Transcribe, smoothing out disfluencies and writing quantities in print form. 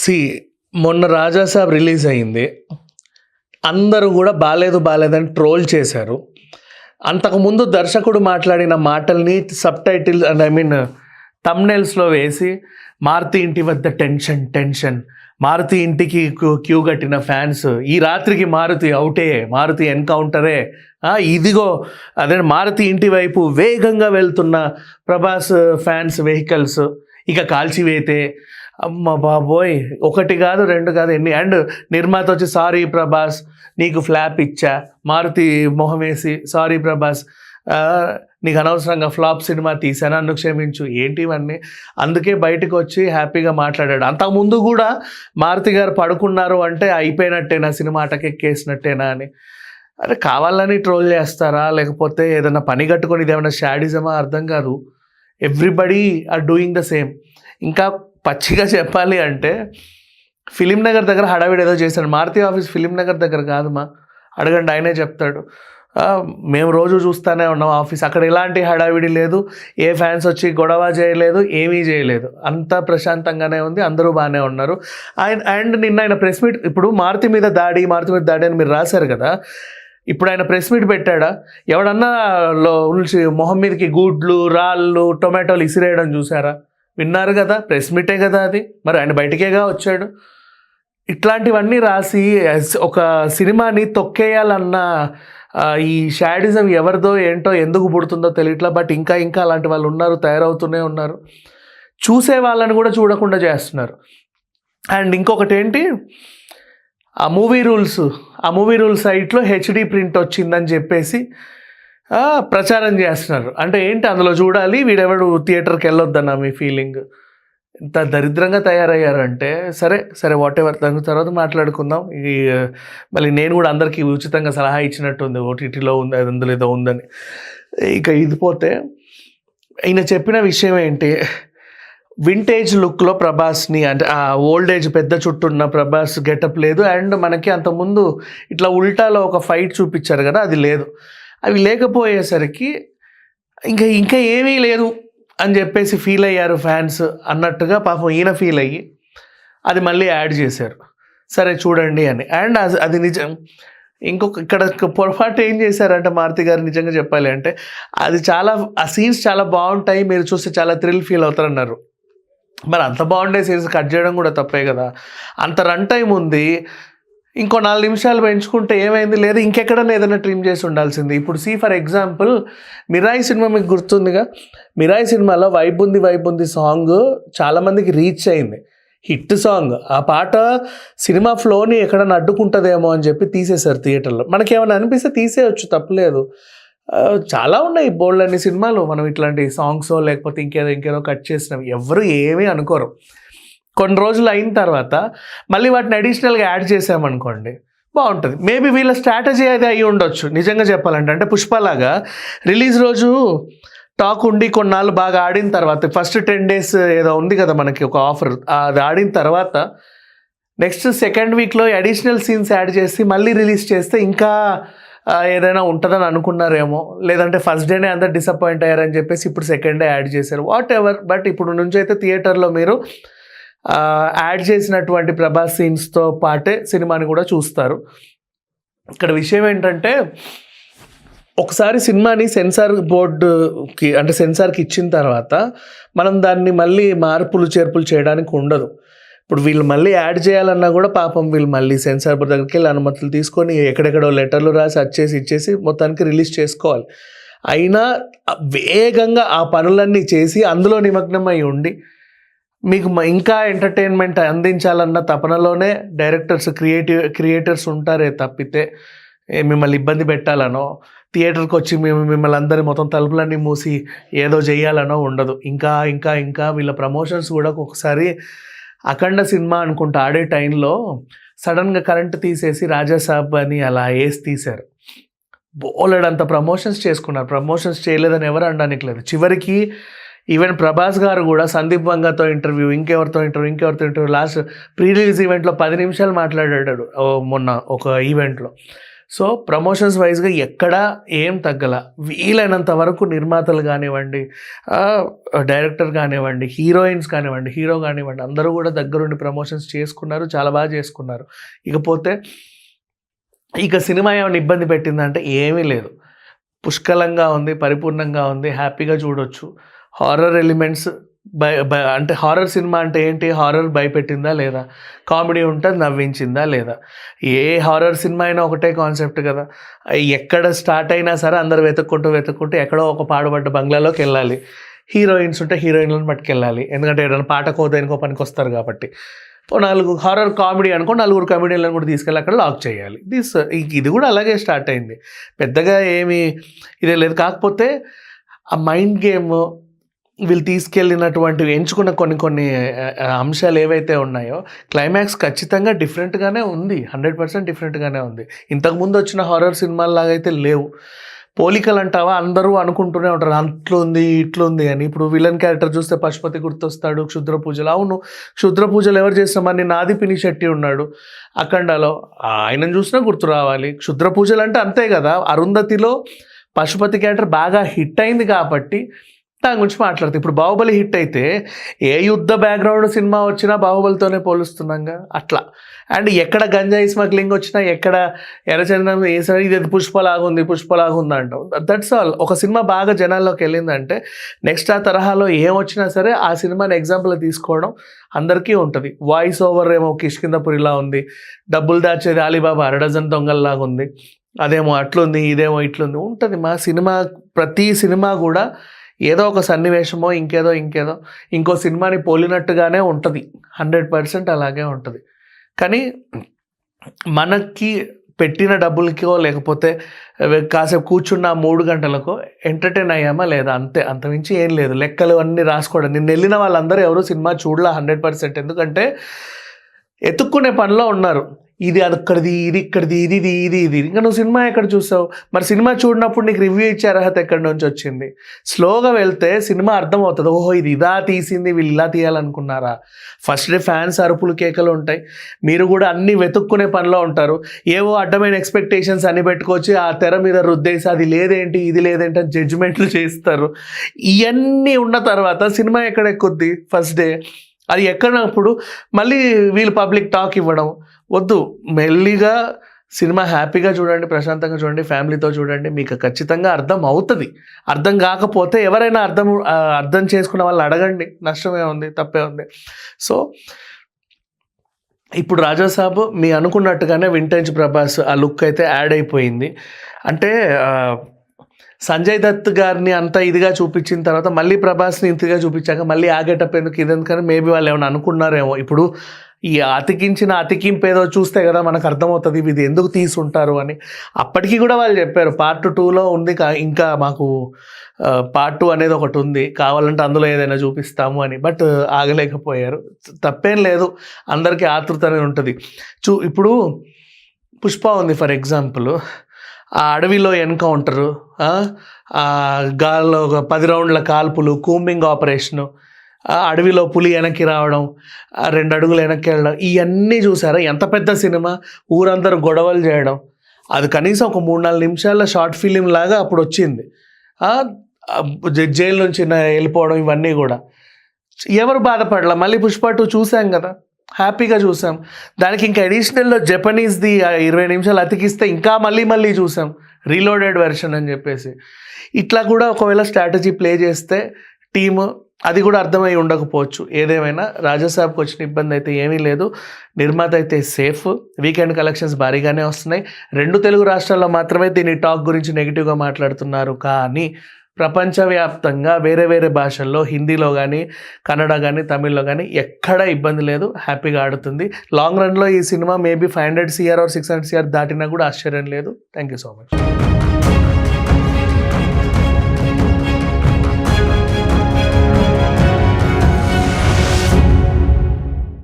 C మొన్న 'రాజా సాబ్' release అయింది. అందరూ గూడా బాలేదని ట్రోల్ చేశారు. అంతకుముందు దర్శకుడు మాట్లాడిన మాటల్ని సబ్‌టైటిల్ అండ్ థంబ్‌నెయిల్స్‌లో వేసి మారుతి ఇంటి వద్ద టెన్షన్, మారుతి ఇంటికి క్యూ కట్టిన ఫ్యాన్స్, ఈ రాత్రికి మారుతి ఔటే, మారుతి ఎన్‌కౌంటరే, ఇదిగో అదే మారుతి ఇంటి వైపు వేగంగా వెళ్తున్న ప్రభాస్ ఫ్యాన్స్ వెహికల్స్ ఇక కాల్చివేతే, అమ్మ బాబోయ్! 1 కాదు 2 కాదు ఎన్ని. అండ్ నిర్మాత వచ్చి సారీ ప్రభాస్ నీకు ఫ్లాప్ ఇచ్చా, మారుతి మొహం వేసి సారీ ప్రభాస్ నీకు అనవసరంగా ఫ్లాప్ సినిమా తీసాను, నన్ను క్షమించు. ఏంటి ఇవన్నీ? అందుకే బయటకు వచ్చి హ్యాపీగా మాట్లాడాడు. అంతకుముందు కూడా మారుతి గారు పడుకున్నారు అంటే అయిపోయినట్టేనా, సినిమా అటకెక్కేసినట్టేనా అని. అరే కావాలని ట్రోల్ చేస్తారా, లేకపోతే ఏదైనా పని కట్టుకొని ఇదేమైనా షాడిజమా అర్థం కాదు. Everybody are doing the same. ఇంకా పచ్చిగా చెప్పాలి అంటే ఫిలిం నగర్ దగ్గర హడావిడి ఏదో చేశాడు. మారుతి ఆఫీస్ ఫిలిం నగర్ దగ్గర కాదుమా, అడగండి ఆయనే చెప్తాడు. మేము రోజు చూస్తూనే ఉన్నాం ఆఫీస్, అక్కడ ఎలాంటి హడావిడి లేదు, ఏ ఫ్యాన్స్ వచ్చి గొడవ చేయలేదు, ఏమీ చేయలేదు, అంతా ప్రశాంతంగానే ఉంది, అందరూ బాగానే ఉన్నారు. అండ్ నిన్న ఆయన ప్రెస్ మీట్, ఇప్పుడు మారుతి మీద దాడి అని మీరు రాశారు కదా, ఇప్పుడు ఆయన ప్రెస్ మీట్ పెట్టాడా? ఎవడన్నా ఉల్చి మొహం మీదకి గుడ్లు, రాళ్ళు, టొమాటోలు ఇసిరేయడం చూసారా? విన్నారు కదా, ప్రెస్ మీటే కదా అది. మరి ఆయన బయటికేగా వచ్చాడు. ఇట్లాంటివన్నీ రాసి ఒక సినిమాని తొక్కేయాలన్న ఈ షాడిజం ఎవరిదో ఏంటో ఎందుకు పుడుతుందో తెలియట్లా. బట్ ఇంకా అలాంటి వాళ్ళు ఉన్నారు, తయారవుతూనే ఉన్నారు. చూసే వాళ్ళని కూడా చూడకుండా చేస్తున్నారు. అండ్ ఇంకొకటి ఏంటి, ఆ మూవీ రూల్స్ సైట్లో హెచ్డి ప్రింట్ వచ్చిందని చెప్పేసి ప్రచారం చేస్తున్నారు. అంటే ఏంటి, అందులో చూడాలి, వీడెవడు థియేటర్కి వెళ్ళొద్దన్న మీ ఫీలింగ్. ఇంత దరిద్రంగా తయారయ్యారంటే సరే వాట్ ఎవర్, దాని తర్వాత మాట్లాడుకుందాం. ఈ మళ్ళీ నేను కూడా అందరికీ ఉచితంగా సలహా ఇచ్చినట్టుంది, ఓటీటీలో ఉంది, అది అందులో ఏదో ఉందని. ఇక ఇది పోతే ఈయన చెప్పిన విషయం ఏంటి, వింటేజ్ లుక్లో ప్రభాస్ని, అంటే ఆ ఓల్డ్ ఏజ్ పెద్ద చుట్టున్న ప్రభాస్ గెటప్ లేదు. అండ్ మనకి అంతకుముందు ఇట్లా ఉల్టాలో ఒక ఫైట్ చూపించారు కదా, అది లేదు. అవి లేకపోయేసరికి ఇంకా ఏమీ లేదు అని చెప్పేసి ఫీల్ అయ్యారు ఫ్యాన్స్ అన్నట్టుగా పాపం ఈయన ఫీల్ అయ్యి అది మళ్ళీ యాడ్ చేశారు. సరే చూడండి అని. అండ్ అది నిజం. ఇక్కడ పొరపాటు ఏం చేశారంటే మారుతి గారు, నిజంగా చెప్పాలి అంటే అది ఆ సీన్స్ చాలా బాగుంటాయి, మీరు చూస్తే చాలా థ్రిల్ ఫీల్ అవుతారన్నారు. మరి అంత బాగుండే సీన్స్ కట్ చేయడం కూడా తప్పే కదా. అంత రన్ టైం ఉంది, ఇంకో 4 నిమిషాలు పెంచుకుంటే ఏమైంది? లేదు ఇంకెక్కడన్నా ఏదైనా ట్రిమ్ చేసి ఉండాల్సింది. ఇప్పుడు ఫర్ ఎగ్జాంపుల్ మిరాయి సినిమా మీకు గుర్తుందిగా, మిరాయి సినిమాలో వైబ్ ఉంది సాంగ్ చాలామందికి రీచ్ అయింది, హిట్ సాంగ్. ఆ పాట సినిమా ఫ్లోని ఎక్కడన్నా అడ్డుకుంటుందేమో అని చెప్పి తీసేశారు థియేటర్లో. మనకేమైనా అనిపిస్తే తీసేయచ్చు, తప్పలేదు. చాలా ఉన్నాయి బోల్డ్ అన్ని సినిమాలు, మనం ఇట్లాంటి సాంగ్స్ లేకపోతే ఇంకేదో కట్ చేసినాం, ఎవరు ఏమీ అనుకోరు. కొన్ని రోజులు అయిన తర్వాత మళ్ళీ వాటిని అడిషనల్గా యాడ్ చేసామనుకోండి, బాగుంటుంది. మేబీ వీళ్ళ స్ట్రాటజీ అది అయ్యి ఉండొచ్చు నిజంగా చెప్పాలంటే. అంటే పుష్పలాగా రిలీజ్ రోజు టాక్ ఉండి కొన్నాళ్ళు బాగా ఆడిన తర్వాత, ఫస్ట్ 10 days ఏదో ఉంది కదా మనకి ఒక ఆఫర్, అది ఆడిన తర్వాత నెక్స్ట్ సెకండ్ వీక్లో అడిషనల్ సీన్స్ యాడ్ చేసి మళ్ళీ రిలీజ్ చేస్తే ఇంకా ఏదైనా ఉంటుందని అనుకున్నారేమో, లేదంటే ఫస్ట్ డేనే అందరు డిసప్పాయింట్ అయ్యారని చెప్పేసి ఇప్పుడు సెకండ్ డే యాడ్ చేశారు, వాట్ ఎవర్. బట్ ఇప్పుడు నుంచి అయితే థియేటర్లో మీరు యాడ్ చేసినటువంటి ప్రభాస్ సీన్స్తో పాటే సినిమాని కూడా చూస్తారు. ఇక్కడ విషయం ఏంటంటే, ఒకసారి సినిమాని సెన్సార్ బోర్డుకి అంటే సెన్సార్కి ఇచ్చిన తర్వాత మనం దాన్ని మళ్ళీ మార్పులు చేర్పులు చేయడానికి ఉండదు. ఇప్పుడు వీళ్ళు మళ్ళీ యాడ్ చేయాలన్నా కూడా పాపం వీళ్ళు మళ్ళీ సెన్సార్ బోర్డు దగ్గరికి వెళ్ళి అనుమతులు తీసుకొని ఎక్కడెక్కడో లెటర్లు రాసి ఇచ్చేసి మొత్తానికి రిలీజ్ చేసుకోవాలి. అయినా వేగంగా ఆ పనులన్నీ చేసి అందులో నిమగ్నమై ఉండి మీకు ఇంకా ఎంటర్టైన్మెంట్ అందించాలన్న తపనలోనే డైరెక్టర్స్ క్రియేటర్స్ ఉంటారే తప్పితే మిమ్మల్ని ఇబ్బంది పెట్టాలనో, థియేటర్కి వచ్చి మిమ్మల్ని అందరి మొత్తం తలుపులన్నీ మూసి ఏదో చేయాలనో ఉండదు. ఇంకా వీళ్ళ ప్రమోషన్స్ కూడా ఒకసారి అఖండ సినిమా అనుకుంటా ఆడే టైంలో సడన్గా కరెంట్ తీసేసి రాజా సాబ్ అని అలా తీశారు. బోలెడంత ప్రమోషన్స్ చేసుకున్నారు. ప్రమోషన్స్ చేయలేదని ఎవరు అనడానికి లేదు. చివరికి ఈవెన్ ప్రభాస్ గారు కూడా సందీప్ వంగతో ఇంటర్వ్యూ, ఇంకెవరితో ఇంటర్వ్యూ లాస్ట్ ప్రీ రిలీజ్ ఈవెంట్లో 10 నిమిషాలు మాట్లాడాడు మొన్న ఒక ఈవెంట్లో. సో ప్రమోషన్స్ వైజ్గా ఎక్కడా ఏం తగ్గల. వీలైనంత వరకు నిర్మాతలు కానివ్వండి, డైరెక్టర్ కానివ్వండి, హీరోయిన్స్ కానివ్వండి, హీరో కానివ్వండి, అందరూ కూడా దగ్గరుండి ప్రమోషన్స్ చేసుకున్నారు, చాలా బాగా చేసుకున్నారు. ఇకపోతే ఇక సినిమా ఏమైనా ఇబ్బంది పెట్టిందంటే ఏమీ లేదు, పుష్కలంగా ఉంది, పరిపూర్ణంగా ఉంది, హ్యాపీగా చూడొచ్చు. హారర్ ఎలిమెంట్స్ అంటే హారర్ సినిమా అంటే ఏంటి, హారర్ భయపెట్టిందా లేదా, కామెడీ ఉంటుంది నవ్వించిందా లేదా. ఏ హారర్ సినిమా అయినా ఒకటే కాన్సెప్ట్ కదా. ఎక్కడ స్టార్ట్ అయినా సరే అందరు వెతుక్కుంటూ ఎక్కడో ఒక పాడుబడ్డ బంగ్లాలోకి వెళ్ళాలి, హీరోయిన్స్ ఉంటే హీరోయిన్లను పట్టుకెళ్ళాలి, ఎందుకంటే ఏదైనా పాటకో దేనికో పనికి వస్తారు కాబట్టి. 4 హారర్ కామెడీ అనుకో, 4 కామెడీలను కూడా తీసుకెళ్ళి అక్కడ లాక్ చేయాలి. ఇది కూడా అలాగే స్టార్ట్ అయింది, పెద్దగా ఏమీ ఇదే లేదు. కాకపోతే ఆ మైండ్ గేమ్ వీళ్ళు తీసుకెళ్ళినటువంటివి ఎంచుకున్న కొన్ని అంశాలు ఏవైతే ఉన్నాయో, క్లైమాక్స్ ఖచ్చితంగా డిఫరెంట్గానే ఉంది, 100% డిఫరెంట్గానే ఉంది. ఇంతకుముందు వచ్చిన హారర్ సినిమాల్లాగా అయితే లేవు. పోలికలు అంటావా, అందరూ అనుకుంటూనే ఉంటారు అట్లుంది ఇట్లుంది అని. ఇప్పుడు విలన్ క్యారెక్టర్ చూస్తే పశుపతి గుర్తొస్తాడు, క్షుద్ర పూజలు. అవును, క్షుద్ర పూజలు ఎవరు చేస్తామని, నాది పినిశెట్టి ఉన్నాడు అఖండలో, ఆయనను చూసినా గుర్తు రావాలి. క్షుద్ర పూజలు అంటే అంతే కదా. అరుంధతిలో పశుపతి క్యారెక్టర్ బాగా హిట్ అయింది కాబట్టి దాని గురించి మాట్లాడుతుంది. ఇప్పుడు బాహుబలి హిట్ అయితే ఏ యుద్ధ బ్యాక్గ్రౌండ్ సినిమా వచ్చినా బాహుబలితోనే పోలుస్తున్నాగా అట్లా. అండ్ ఎక్కడ గంజాయి స్మగ్లింగ్ వచ్చినా, ఎక్కడ ఎర్రచందనం వేసినా ఇది పుష్పలాగుంది అంటాం. That's all. ఒక సినిమా బాగా జనాల్లోకి వెళ్ళిందంటే నెక్స్ట్ ఆ తరహాలో ఏం వచ్చినా సరే ఆ సినిమాని ఎగ్జాంపుల్ తీసుకోవడం అందరికీ ఉంటుంది. వాయిస్ ఓవర్ ఏమో కిష్కిందపురిలా ఉంది, డబ్బులు దాచేది అలీబాబా అరడజన్ దొంగల్లాగా ఉంది, అదేమో అట్లుంది, ఇదేమో ఇట్లుంది ఉంటుంది. మా సినిమా ప్రతి సినిమా కూడా ఏదో ఒక సన్నివేశమో ఇంకేదో ఇంకో సినిమాని పోలినట్టుగానే ఉంటుంది, 100% అలాగే ఉంటుంది. కానీ మనకి పెట్టిన డబ్బులకో లేకపోతే కాసేపు కూర్చున్న 3 గంటలకో ఎంటర్టైన్ అయ్యామా లేదా, అంతే, అంతమించి ఏం లేదు. లెక్కలు అన్నీ రాసుకోవడం. నిన్న వెళ్ళిన వాళ్ళందరూ ఎవరు సినిమా చూడలే 100%, ఎందుకంటే ఎత్తుక్కునే పనిలో ఉన్నారు. ఇది అక్కడిది, ఇది ఇక్కడిది, ఇది. ఇంకా నువ్వు సినిమా ఎక్కడ చూసావు మరి? సినిమా చూడనప్పుడు నీకు రివ్యూ ఇచ్చే అర్హత ఎక్కడి నుంచి వచ్చింది? స్లోగా వెళ్తే సినిమా అర్థమవుతుంది. ఓహో, ఇది ఇలా తీసింది, వీళ్ళు ఇలా తీయాలనుకున్నారా. ఫస్ట్ డే ఫ్యాన్స్ అరుపులు కేకలు ఉంటాయి, మీరు కూడా అన్నీ వెతుక్కునే పనిలో ఉంటారు. ఏవో అడ్డమైన ఎక్స్పెక్టేషన్స్ అన్ని పెట్టుకొచ్చి ఆ తెర మీద రుద్దేసి అది లేదేంటి ఇది లేదేంటి అని జడ్జిమెంట్లు చేస్తారు. ఇవన్నీ ఉన్న తర్వాత సినిమా ఎక్కడ ఎక్కుద్ది ఫస్ట్ డే? అది ఎక్కడప్పుడు మళ్ళీ వీళ్ళు పబ్లిక్ టాక్ ఇవ్వడం వద్దు. మెల్లిగా సినిమా హ్యాపీగా చూడండి, ప్రశాంతంగా చూడండి, ఫ్యామిలీతో చూడండి, మీకు ఖచ్చితంగా అర్థం అవుతుంది. అర్థం కాకపోతే ఎవరైనా అర్థం చేసుకున్న వాళ్ళు అడగండి, నష్టమే ఉంది, తప్పే ఉంది. సో ఇప్పుడు రాజాసాబ్ మీ అనుకున్నట్టుగానే వింటేజ్ ప్రభాస్ ఆ లుక్ అయితే యాడ్ అయిపోయింది. అంటే సంజయ్ దత్ గారిని అంత ఇదిగా చూపించిన తర్వాత మళ్ళీ ప్రభాస్ని ఇంతగా చూపించాక మళ్ళీ ఆగేటప్పుడు ఎందుకు ఇదెందుకని మేబీ వాళ్ళు ఏమైనా అనుకున్నారేమో. ఇప్పుడు ఈ అతికింపు ఏదో చూస్తే కదా మనకు అర్థమవుతుంది ఇది ఎందుకు తీసుంటారు అని. అప్పటికీ కూడా వాళ్ళు చెప్పారు పార్ట్ 2లో ఉంది, ఇంకా మాకు పార్ట్ 2 అనేది ఒకటి ఉంది, కావాలంటే అందులో ఏదైనా చూపిస్తాము అని. బట్ ఆగలేకపోయారు. తప్పేం లేదు, అందరికీ ఆతృత అనేది ఉంటుంది. ఇప్పుడు పుష్ప ఉంది ఫర్ ఎగ్జాంపుల్, ఆ అడవిలో ఎన్కౌంటరు, గాల్లో 10 రౌండ్ల కాల్పులు, కూంబింగ్ ఆపరేషను, అడవిలో పులి వెనక్కి రావడం, 2 అడుగులు వెనక్కి వెళ్ళడం, ఇవన్నీ చూసారా? ఎంత పెద్ద సినిమా, ఊరందరూ గొడవలు చేయడం, అది కనీసం ఒక 3-4 నిమిషాల షార్ట్ ఫిలిం లాగా అప్పుడు వచ్చింది. జైలు నుంచి వెళ్ళిపోవడం, ఇవన్నీ కూడా ఎవరు బాధపడలా. మళ్ళీ పుష్ప 2 చూసాం కదా, హ్యాపీగా చూసాం. దానికి ఇంకా అడిషనల్లో జపనీస్ది 20 నిమిషాలు అతికిస్తే ఇంకా మళ్ళీ చూసాం, రీలోడెడ్ వెర్షన్ అని చెప్పేసి. ఇట్లా కూడా ఒకవేళ స్ట్రాటజీ ప్లే చేస్తే టీము అది కూడా అర్థమై ఉండకపోవచ్చు. ఏదేమైనా రాజాసాబ్కి వచ్చిన ఇబ్బంది అయితే ఏమీ లేదు. నిర్మాత అయితే సేఫ్. వీకెండ్ కలెక్షన్స్ భారీగానే వస్తున్నాయి. 2 తెలుగు రాష్ట్రాల్లో మాత్రమే దీని టాక్ గురించి నెగిటివ్గా మాట్లాడుతున్నారు. కానీ ప్రపంచవ్యాప్తంగా వేరే భాషల్లో, హిందీలో కానీ, కన్నడ కానీ, తమిళ్లో కానీ ఎక్కడ ఇబ్బంది లేదు, హ్యాపీగా ఆడుతుంది. లాంగ్ రన్లో ఈ cinema maybe 500 CR or 600 CR దాటినా కూడా ఆశ్చర్యం లేదు. Thank you so much.